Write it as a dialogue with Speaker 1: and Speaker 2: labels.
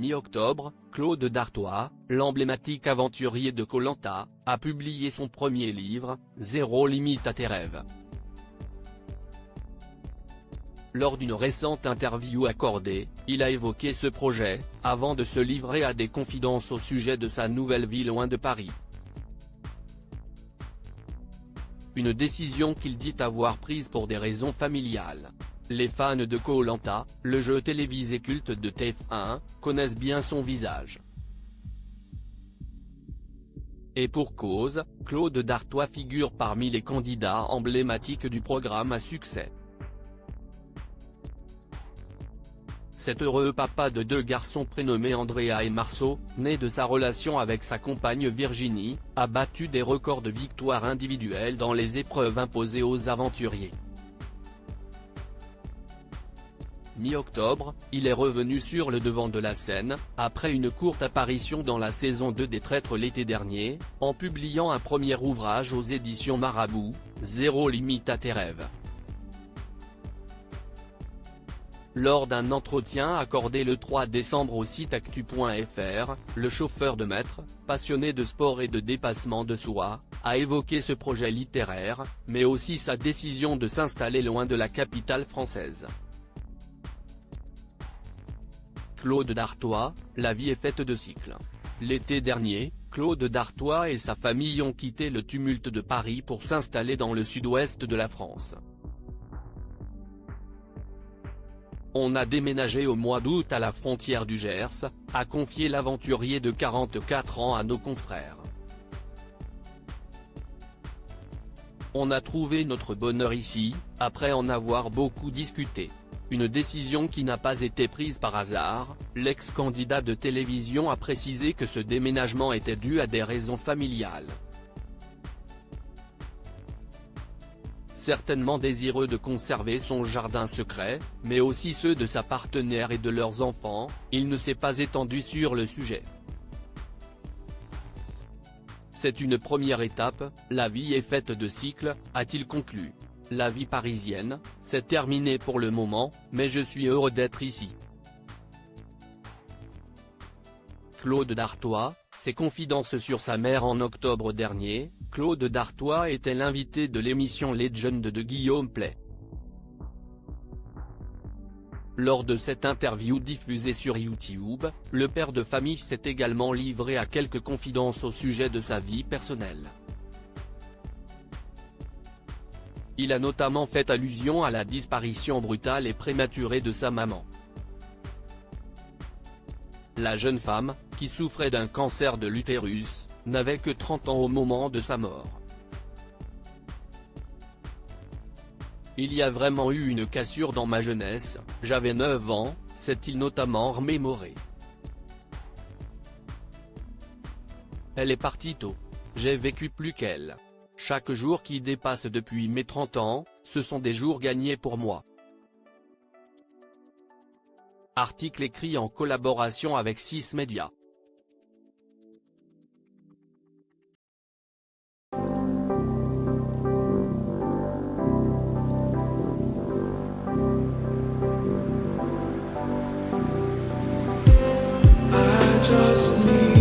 Speaker 1: Mi-octobre, Claude Dartois, l'emblématique aventurier de Koh Lanta, a publié son premier livre, Zéro limite à tes rêves. Lors d'une récente interview accordée, il a évoqué ce projet, avant de se livrer à des confidences au sujet de sa nouvelle vie loin de Paris. Une décision qu'il dit avoir prise pour des raisons familiales. Les fans de Koh Lanta, le jeu télévisé culte de TF1, connaissent bien son visage. Et pour cause, Claude Dartois figure parmi les candidats emblématiques du programme à succès. Cet heureux papa de 2 garçons prénommés Andrea et Marceau, né de sa relation avec sa compagne Virginie, a battu des records de victoires individuelles dans les épreuves imposées aux aventuriers. Mi-octobre, il est revenu sur le devant de la scène, après une courte apparition dans la saison 2 des Traîtres l'été dernier, en publiant un premier ouvrage aux éditions Marabout, Zéro limite à tes rêves. Lors d'un entretien accordé le 3 décembre au site actu.fr, le chauffeur de maître, passionné de sport et de dépassement de soi, a évoqué ce projet littéraire, mais aussi sa décision de s'installer loin de la capitale française. Claude Dartois, la vie est faite de cycles. L'été dernier, Claude Dartois et sa famille ont quitté le tumulte de Paris pour s'installer dans le sud-ouest de la France. On a déménagé au mois d'août à la frontière du Gers, a confié l'aventurier de 44 ans à nos confrères. On a trouvé notre bonheur ici, après en avoir beaucoup discuté. Une décision qui n'a pas été prise par hasard, l'ex-candidat de télévision a précisé que ce déménagement était dû à des raisons familiales. Certainement désireux de conserver son jardin secret, mais aussi ceux de sa partenaire et de leurs enfants, il ne s'est pas étendu sur le sujet. C'est une première étape, la vie est faite de cycles, a-t-il conclu. La vie parisienne, c'est terminé pour le moment, mais je suis heureux d'être ici. Claude Dartois, ses confidences sur sa mère en octobre dernier. Claude Dartois était l'invité de l'émission Legend de Guillaume Play. Lors de cette interview diffusée sur YouTube, le père de famille s'est également livré à quelques confidences au sujet de sa vie personnelle. Il a notamment fait allusion à la disparition brutale et prématurée de sa maman. La jeune femme, qui souffrait d'un cancer de l'utérus, n'avait que 30 ans au moment de sa mort. Il y a vraiment eu une cassure dans ma jeunesse, j'avais 9 ans, s'est-il notamment remémoré. Elle est partie tôt. J'ai vécu plus qu'elle. Chaque jour qui dépasse depuis mes 30 ans, ce sont des jours gagnés pour moi. Article écrit en collaboration avec 6 médias.
Speaker 2: I just need